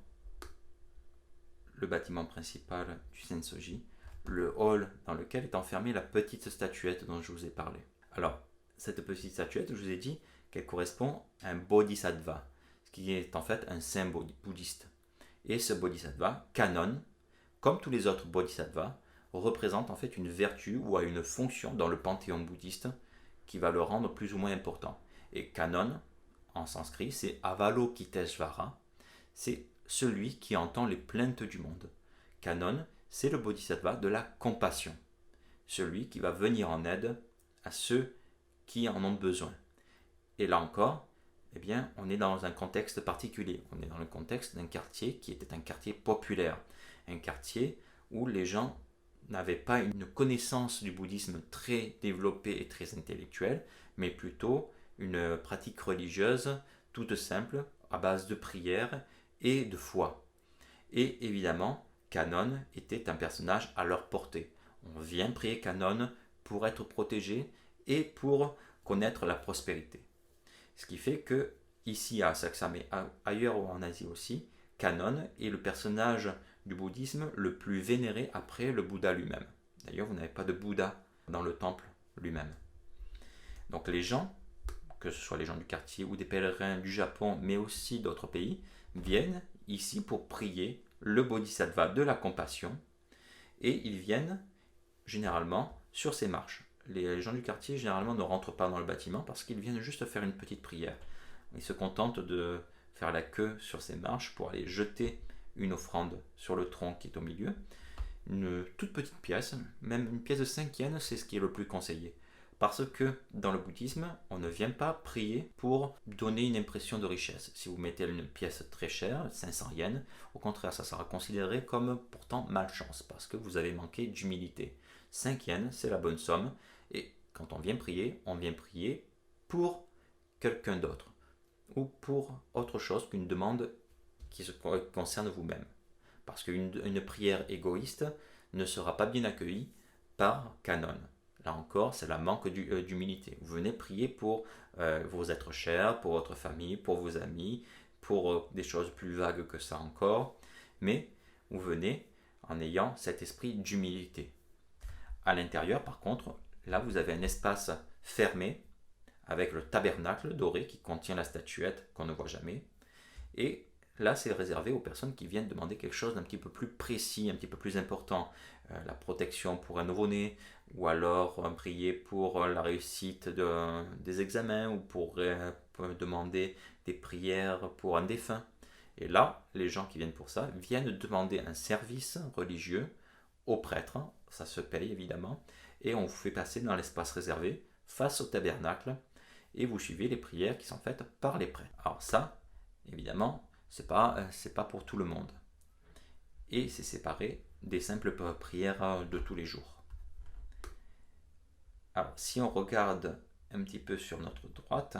le bâtiment principal du Sensoji, le hall dans lequel est enfermée la petite statuette dont je vous ai parlé. Alors, cette petite statuette, je vous ai dit qu'elle correspond à un bodhisattva, ce qui est en fait un saint bouddhiste. Et ce bodhisattva, Kannon, comme tous les autres bodhisattvas, représente en fait une vertu ou a une fonction dans le panthéon bouddhiste qui va le rendre plus ou moins important. Et Kannon, en sanskrit, c'est Avalokiteshvara, c'est celui qui entend les plaintes du monde. Kannon, c'est le bodhisattva de la compassion, celui qui va venir en aide à ceux qui en ont besoin. Et là encore, eh bien, on est dans un contexte particulier. On est dans le contexte d'un quartier qui était un quartier populaire, un quartier où les gens n'avaient pas une connaissance du bouddhisme très développée et très intellectuelle, mais plutôt une pratique religieuse toute simple, à base de prière et de foi. Et évidemment, Kannon était un personnage à leur portée. On vient prier Kannon pour être protégé et pour connaître la prospérité. Ce qui fait que, ici à Asakusa, mais ailleurs en Asie aussi, Kannon est le personnage du bouddhisme le plus vénéré après le Bouddha lui-même. D'ailleurs, vous n'avez pas de Bouddha dans le temple lui-même. Donc les gens, que ce soit les gens du quartier ou des pèlerins du Japon, mais aussi d'autres pays, viennent ici pour prier le bodhisattva de la compassion, et ils viennent généralement sur ces marches. Les gens du quartier généralement ne rentrent pas dans le bâtiment parce qu'ils viennent juste faire une petite prière. Ils se contentent de faire la queue sur ces marches pour aller jeter une offrande sur le tronc qui est au milieu. Une toute petite pièce, même une pièce de 5 yens, c'est ce qui est le plus conseillé. Parce que dans le bouddhisme, on ne vient pas prier pour donner une impression de richesse. Si vous mettez une pièce très chère, 500 yens, au contraire, ça sera considéré comme pourtant malchance, parce que vous avez manqué d'humilité. 5 yens, c'est la bonne somme, et quand on vient prier pour quelqu'un d'autre, ou pour autre chose qu'une demande qui se concerne vous-même. Parce qu'une prière égoïste ne sera pas bien accueillie par Kannon. Là encore, c'est la manque d'humilité. Vous venez prier pour vos êtres chers, pour votre famille, pour vos amis, pour des choses plus vagues que ça encore, mais vous venez en ayant cet esprit d'humilité. À l'intérieur, par contre, là vous avez un espace fermé avec le tabernacle doré qui contient la statuette qu'on ne voit jamais, et là, c'est réservé aux personnes qui viennent demander quelque chose d'un petit peu plus précis, un petit peu plus important. La protection pour un nouveau-né, ou alors prier pour la réussite des examens, ou pour demander des prières pour un défunt. Et là, les gens qui viennent pour ça viennent demander un service religieux au prêtre. Ça se paye évidemment. Et on vous fait passer dans l'espace réservé, face au tabernacle, et vous suivez les prières qui sont faites par les prêtres. Alors ça, évidemment, c'est pas pour tout le monde. Et c'est séparé des simples prières de tous les jours. Alors, si on regarde un petit peu sur notre droite,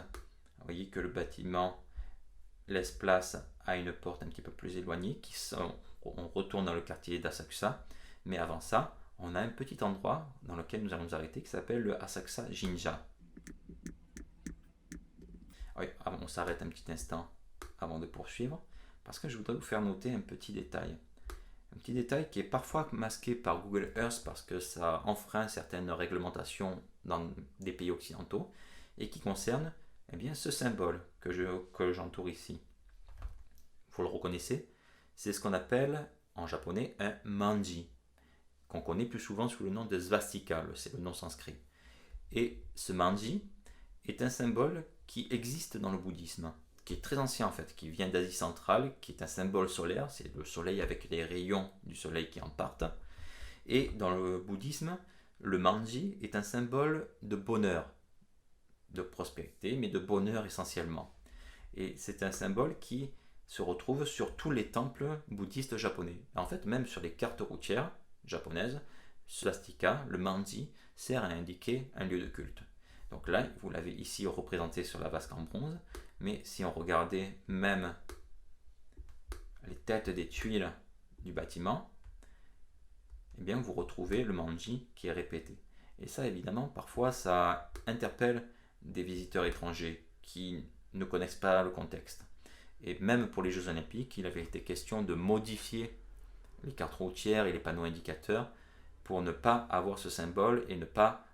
vous voyez que le bâtiment laisse place à une porte un petit peu plus éloignée, on retourne dans le quartier d'Asakusa, mais avant ça, on a un petit endroit dans lequel nous allons nous arrêter qui s'appelle le Asakusa Jinja. Oui, on s'arrête un petit instant avant de poursuivre, parce que je voudrais vous faire noter un petit détail. Un petit détail qui est parfois masqué par Google Earth parce que ça enfreint certaines réglementations dans des pays occidentaux et qui concerne ce symbole que j'entoure ici. Vous le reconnaissez, c'est ce qu'on appelle en japonais un manji, qu'on connaît plus souvent sous le nom de svastika, c'est le nom sanskrit. Et ce manji est un symbole qui existe dans le bouddhisme, qui est très ancien en fait, qui vient d'Asie centrale, qui est un symbole solaire, c'est le soleil avec les rayons du soleil qui en partent. Et dans le bouddhisme, le manji est un symbole de bonheur, de prospérité, mais de bonheur essentiellement. Et c'est un symbole qui se retrouve sur tous les temples bouddhistes japonais. En fait, même sur les cartes routières japonaises, swastika, le manji, sert à indiquer un lieu de culte. Donc là, vous l'avez ici représenté sur la vasque en bronze, mais si on regardait même les têtes des tuiles du bâtiment, eh bien vous retrouvez le manji qui est répété. Et ça, évidemment, parfois, ça interpelle des visiteurs étrangers qui ne connaissent pas le contexte. Et même pour les Jeux Olympiques, il avait été question de modifier les cartes routières et les panneaux indicateurs pour ne pas avoir ce symbole et ne pas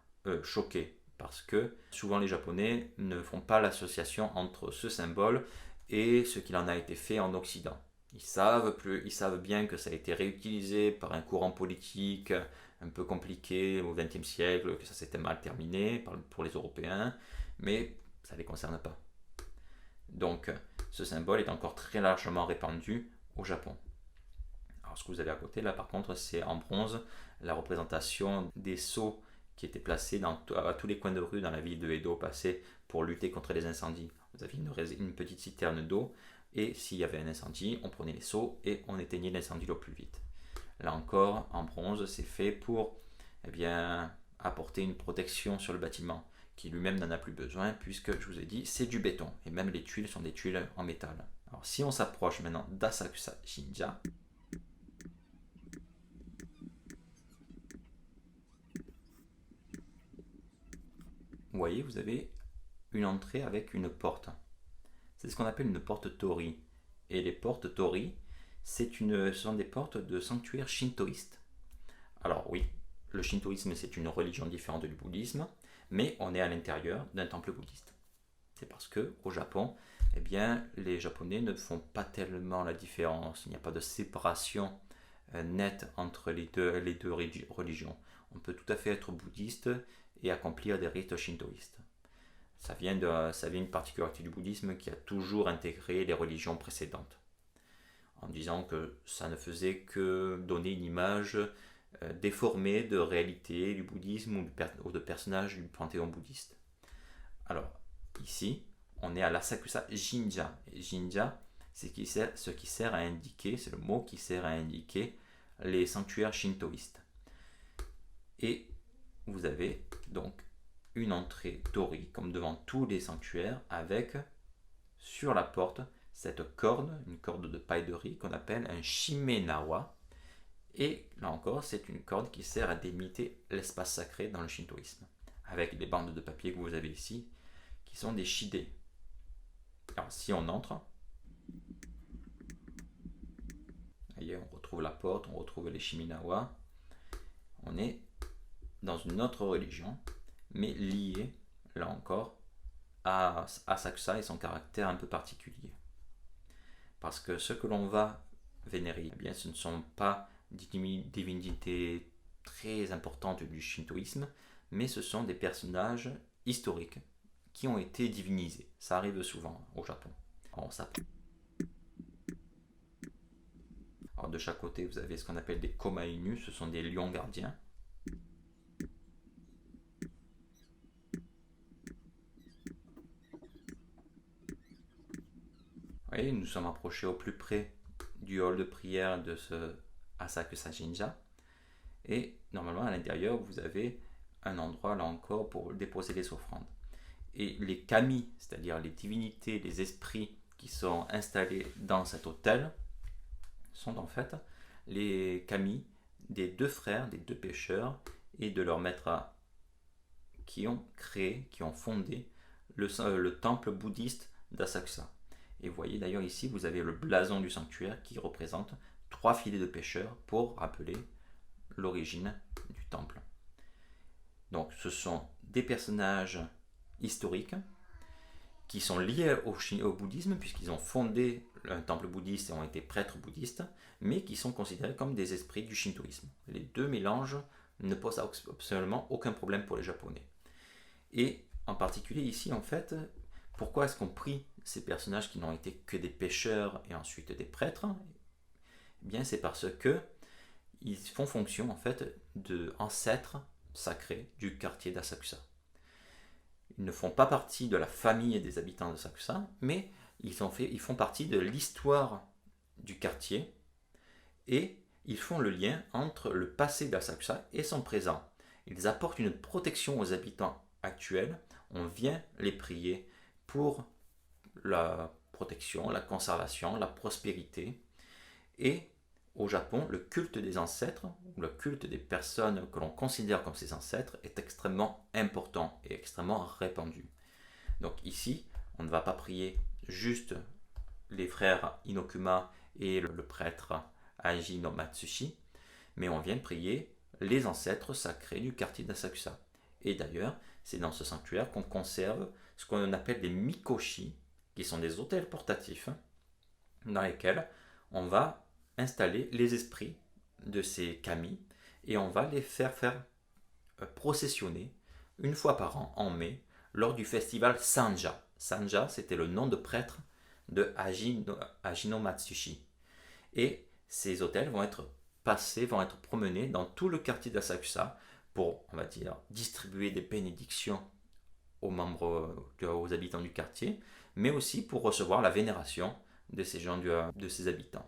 choquer parce que souvent les Japonais ne font pas l'association entre ce symbole et ce qu'il en a été fait en Occident. Ils savent bien que ça a été réutilisé par un courant politique un peu compliqué au XXe siècle, que ça s'était mal terminé pour les Européens, mais ça ne les concerne pas. Donc ce symbole est encore très largement répandu au Japon. Alors ce que vous avez à côté là par contre c'est en bronze la représentation des seaux qui étaient placés à tous les coins de rue dans la ville de Edo passée pour lutter contre les incendies. Vous aviez une petite citerne d'eau et s'il y avait un incendie, on prenait les seaux et on éteignait l'incendie au plus vite. Là encore, en bronze, c'est fait pour apporter une protection sur le bâtiment qui lui-même n'en a plus besoin puisque, je vous ai dit, c'est du béton et même les tuiles sont des tuiles en métal. Alors si on s'approche maintenant d'Asakusa Jinja, vous voyez, vous avez une entrée avec une porte. C'est ce qu'on appelle une porte Tori. Et les portes Tori, ce sont des portes de sanctuaires shintoïstes. Alors oui, le shintoïsme c'est une religion différente du bouddhisme, mais on est à l'intérieur d'un temple bouddhiste. C'est parce que au Japon, les Japonais ne font pas tellement la différence. Il n'y a pas de séparation nette entre les deux religions. On peut tout à fait être bouddhiste et accomplir des rites shintoïstes. Ça vient d'une particularité du bouddhisme qui a toujours intégré les religions précédentes, en disant que ça ne faisait que donner une image déformée de réalité du bouddhisme ou de personnages du panthéon bouddhiste. Alors, ici, on est à l'Asakusa Jinja. Et Jinja, c'est ce qui sert à indiquer, c'est le mot qui sert à indiquer les sanctuaires shintoïstes. Et vous avez donc une entrée Tori, comme devant tous les sanctuaires, avec sur la porte cette corde, une corde de paille de riz qu'on appelle un shimenawa. Et là encore, c'est une corde qui sert à délimiter l'espace sacré dans le shintoïsme, avec les bandes de papier que vous avez ici, qui sont des shide. Alors si on entre, voyez, on retrouve la porte, on retrouve les shimenawa, on est dans une autre religion, mais liée, là encore, à Asakusa et son caractère un peu particulier. Parce que ce que l'on va vénérer, ce ne sont pas des divinités très importantes du shintoïsme, mais ce sont des personnages historiques qui ont été divinisés. Ça arrive souvent au Japon. Alors de chaque côté, vous avez ce qu'on appelle des komainu, ce sont des lions gardiens. Vous voyez, nous sommes approchés au plus près du hall de prière de ce Asakusa Jinja. Et normalement, à l'intérieur, vous avez un endroit, là encore, pour déposer les offrandes. Et les kami, c'est-à-dire les divinités, les esprits qui sont installés dans cet hôtel, sont en fait les kami des deux frères, des deux pêcheurs et de leur maître qui ont fondé le temple bouddhiste d'Asakusa. Et vous voyez d'ailleurs ici, vous avez le blason du sanctuaire qui représente 3 filets de pêcheurs pour rappeler l'origine du temple. Donc ce sont des personnages historiques qui sont liés au bouddhisme puisqu'ils ont fondé un temple bouddhiste et ont été prêtres bouddhistes, mais qui sont considérés comme des esprits du shintoïsme. Les deux mélanges ne posent absolument aucun problème pour les Japonais. Et en particulier ici, en fait, pourquoi est-ce qu'on prie ces personnages qui n'ont été que des pêcheurs et ensuite des prêtres? Eh bien, c'est parce que ils font fonction en fait d'ancêtres sacrés du quartier d'Asakusa. Ils ne font pas partie de la famille des habitants d'Asakusa, mais ils font partie de l'histoire du quartier et ils font le lien entre le passé d'Asakusa et son présent. Ils apportent une protection aux habitants actuels. On vient les prier pour la protection, la conservation, la prospérité. Et au Japon, le culte des ancêtres, ou le culte des personnes que l'on considère comme ses ancêtres, est extrêmement important et extrêmement répandu. Donc ici, on ne va pas prier juste les frères Inokuma et le prêtre Aji no Matsushi, mais on vient prier les ancêtres sacrés du quartier d'Asakusa. Et d'ailleurs, c'est dans ce sanctuaire qu'on conserve ce qu'on appelle des mikoshi, qui sont des hôtels portatifs, dans lesquels on va installer les esprits de ces kami et on va les faire processionner une fois par an, en mai, lors du festival Sanja. Sanja, c'était le nom de prêtre de Hajino Matsushi. Et ces hôtels vont être vont être promenés dans tout le quartier d'Asakusa pour, on va dire, distribuer des bénédictions aux membres, aux habitants du quartier, mais aussi pour recevoir la vénération de ces gens, de ces habitants.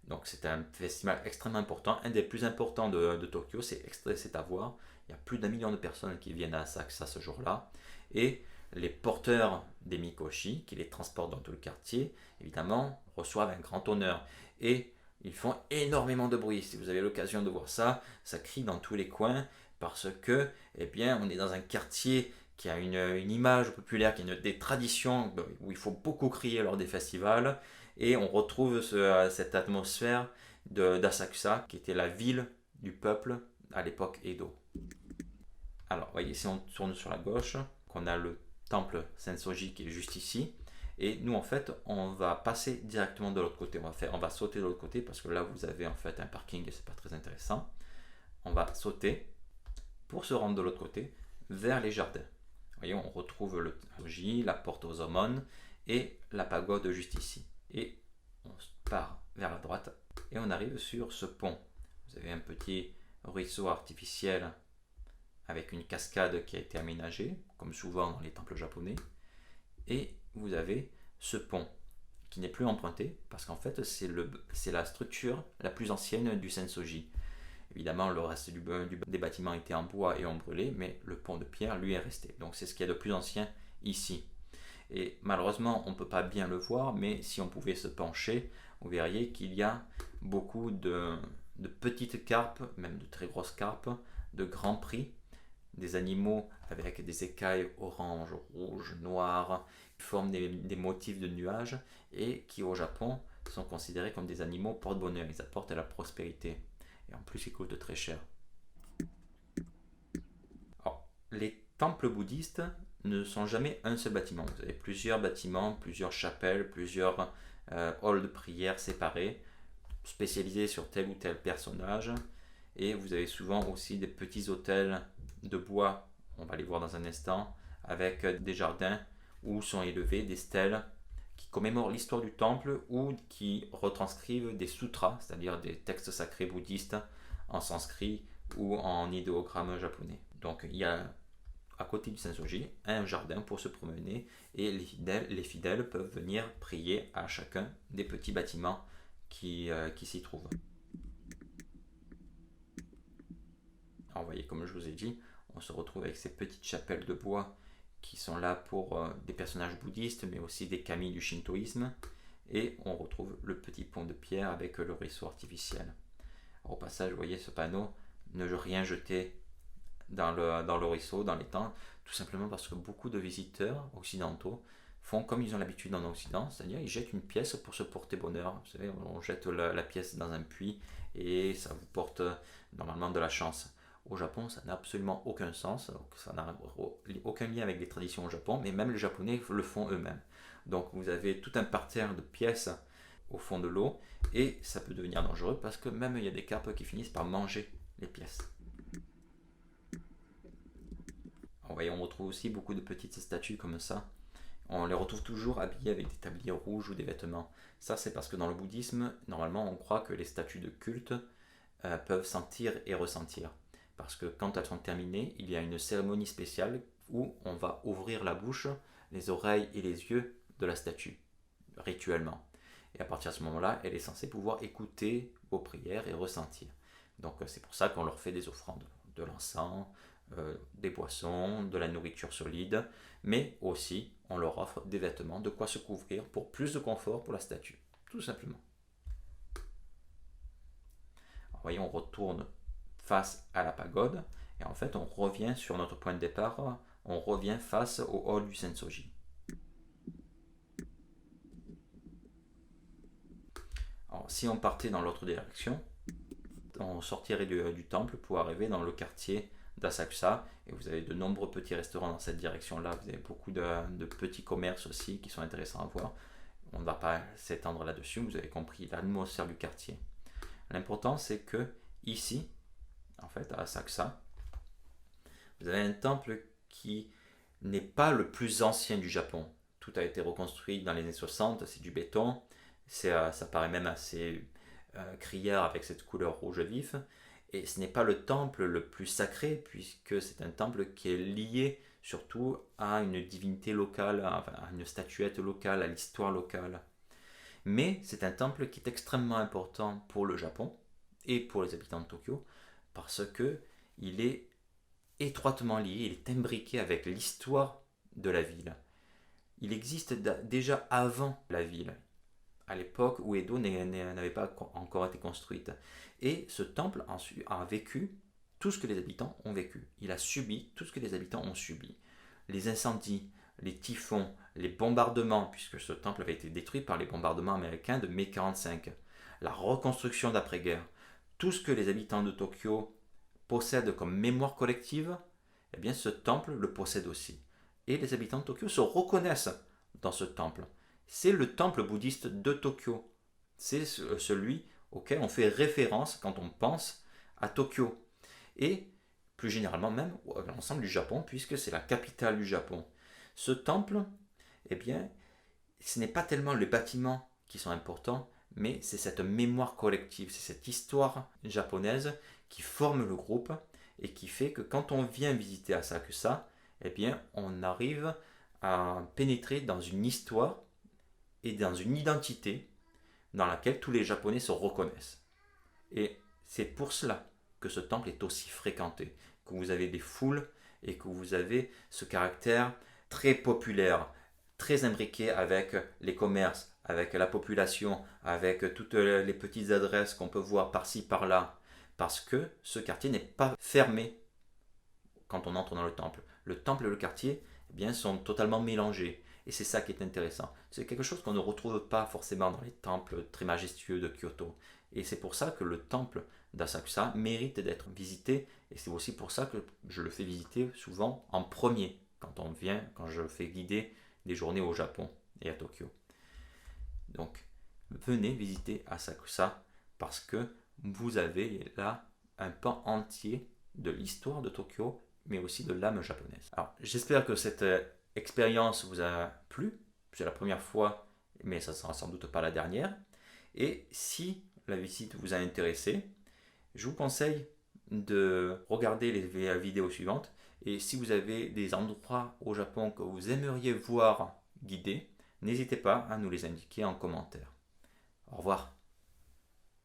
Donc c'est un festival extrêmement important, un des plus importants de Tokyo, c'est à voir. Il y a plus d'1 million de personnes qui viennent à Asakusa ce jour-là. Et les porteurs des mikoshi, qui les transportent dans tout le quartier, évidemment, reçoivent un grand honneur. Et ils font énormément de bruit. Si vous avez l'occasion de voir ça, ça crie dans tous les coins parce que, eh bien, on est dans un quartier qui a une image populaire, qui a des traditions où il faut beaucoup crier lors des festivals. Et on retrouve cette atmosphère d'Asakusa, qui était la ville du peuple à l'époque Edo. Alors, voyez, si on tourne sur la gauche, qu'on a le temple Sensoji qui est juste ici. Et nous, en fait, on va passer directement de l'autre côté. On va sauter de l'autre côté parce que là, vous avez en fait un parking et c'est pas très intéressant. On va sauter pour se rendre de l'autre côté vers les jardins. Vous voyez, on retrouve le Sensoji, la porte aux aumônes et la pagode juste ici. Et on part vers la droite et on arrive sur ce pont. Vous avez un petit ruisseau artificiel avec une cascade qui a été aménagée, comme souvent dans les temples japonais. Et vous avez ce pont qui n'est plus emprunté parce qu'en fait c'est la structure la plus ancienne du Sensoji. Évidemment, le reste des bâtiments étaient en bois et ont brûlé, mais le pont de pierre lui est resté. Donc c'est ce qu'il y a de plus ancien ici. Et malheureusement, on ne peut pas bien le voir, mais si on pouvait se pencher, vous verriez qu'il y a beaucoup de petites carpes, même de très grosses carpes, de grands prix, des animaux avec des écailles orange, rouge, noires, qui forment des motifs de nuages et qui au Japon sont considérés comme des animaux porte-bonheur. Ils apportent la prospérité et en plus ils coûtent très cher. Alors, les temples bouddhistes ne sont jamais un seul bâtiment. Vous avez plusieurs bâtiments, plusieurs chapelles, plusieurs halls de prière séparés, spécialisés sur tel ou tel personnage. Et vous avez souvent aussi des petits hôtels de bois, on va les voir dans un instant, avec des jardins où sont élevées des stèles qui commémorent l'histoire du temple ou qui retranscrivent des sutras, c'est-à-dire des textes sacrés bouddhistes en sanskrit ou en idéogramme japonais. Donc il y a à côté du Sensoji un jardin pour se promener et les fidèles peuvent venir prier à chacun des petits bâtiments qui s'y trouvent. Alors, vous voyez, comme je vous ai dit, on se retrouve avec ces petites chapelles de bois qui sont là pour des personnages bouddhistes, mais aussi des kami du shintoïsme. Et on retrouve le petit pont de pierre avec le ruisseau artificiel. Alors, au passage, vous voyez ce panneau, ne rien jeter dans le ruisseau, dans l'étang, tout simplement parce que beaucoup de visiteurs occidentaux font comme ils ont l'habitude en Occident, c'est-à-dire ils jettent une pièce pour se porter bonheur. Vous savez, on jette la pièce dans un puits et ça vous porte normalement de la chance. Au Japon, ça n'a absolument aucun sens, ça n'a aucun lien avec les traditions au Japon, mais même les Japonais le font eux-mêmes. Donc vous avez tout un parterre de pièces au fond de l'eau et ça peut devenir dangereux parce que même il y a des carpes qui finissent par manger les pièces. On retrouve aussi beaucoup de petites statues comme ça. On les retrouve toujours habillées avec des tabliers rouges ou des vêtements. Ça, c'est parce que dans le bouddhisme, normalement, on croit que les statues de culte peuvent sentir et ressentir. Parce que quand elles sont terminées, il y a une cérémonie spéciale où on va ouvrir la bouche, les oreilles et les yeux de la statue, rituellement. Et à partir de ce moment-là, elle est censée pouvoir écouter vos prières et ressentir. Donc c'est pour ça qu'on leur fait des offrandes, de l'encens, des boissons, de la nourriture solide, mais aussi on leur offre des vêtements, de quoi se couvrir pour plus de confort pour la statue, tout simplement. Alors, voyez, on retourne face à la pagode et en fait on revient sur notre point de départ, on revient face au hall du Sensoji. Alors, si on partait dans l'autre direction, on sortirait du temple pour arriver dans le quartier d'Asakusa, et vous avez de nombreux petits restaurants dans cette direction-là. Vous avez beaucoup de petits commerces aussi qui sont intéressants à voir. On ne va pas s'étendre là-dessus, vous avez compris l'atmosphère du quartier. L'important, c'est que ici, en fait, à Asakusa, vous avez un temple qui n'est pas le plus ancien du Japon. Tout a été reconstruit dans les années 60, c'est du béton, ça paraît même assez criard avec cette couleur rouge vif. Et ce n'est pas le temple le plus sacré, puisque c'est un temple qui est lié surtout à une divinité locale, à une statuette locale, à l'histoire locale. Mais c'est un temple qui est extrêmement important pour le Japon et pour les habitants de Tokyo, parce que il est étroitement lié, il est imbriqué avec l'histoire de la ville. Il existe déjà avant la ville, à l'époque où Edo n'avait pas encore été construite. Et ce temple a vécu tout ce que les habitants ont vécu. Il a subi tout ce que les habitants ont subi. Les incendies, les typhons, les bombardements, puisque ce temple avait été détruit par les bombardements américains de mai 1945. La reconstruction d'après-guerre. Tout ce que les habitants de Tokyo possèdent comme mémoire collective, eh bien ce temple le possède aussi. Et les habitants de Tokyo se reconnaissent dans ce temple. C'est le temple bouddhiste de Tokyo. C'est celui auquel on fait référence quand on pense à Tokyo. Et plus généralement même à l'ensemble du Japon, puisque c'est la capitale du Japon. Ce temple, eh bien, ce n'est pas tellement les bâtiments qui sont importants, mais c'est cette mémoire collective, c'est cette histoire japonaise qui forme le groupe et qui fait que quand on vient visiter Asakusa, eh bien, on arrive à pénétrer dans une histoire et dans une identité dans laquelle tous les Japonais se reconnaissent. Et c'est pour cela que ce temple est aussi fréquenté, que vous avez des foules et que vous avez ce caractère très populaire, très imbriqué avec les commerces, avec la population, avec toutes les petites adresses qu'on peut voir par-ci, par-là, parce que ce quartier n'est pas fermé quand on entre dans le temple. Le temple et le quartier eh bien, sont totalement mélangés. Et c'est ça qui est intéressant. C'est quelque chose qu'on ne retrouve pas forcément dans les temples très majestueux de Kyoto. Et c'est pour ça que le temple d'Asakusa mérite d'être visité. Et c'est aussi pour ça que je le fais visiter souvent en premier quand je fais guider des journées au Japon et à Tokyo. Donc, venez visiter Asakusa parce que vous avez là un pan entier de l'histoire de Tokyo, mais aussi de l'âme japonaise. Alors, j'espère que cette expérience vous a plu. C'est la première fois, mais ça ne sera sans doute pas la dernière. Et si la visite vous a intéressé, je vous conseille de regarder les vidéos suivantes. Et si vous avez des endroits au Japon que vous aimeriez voir guidés, n'hésitez pas à nous les indiquer en commentaire. Au revoir.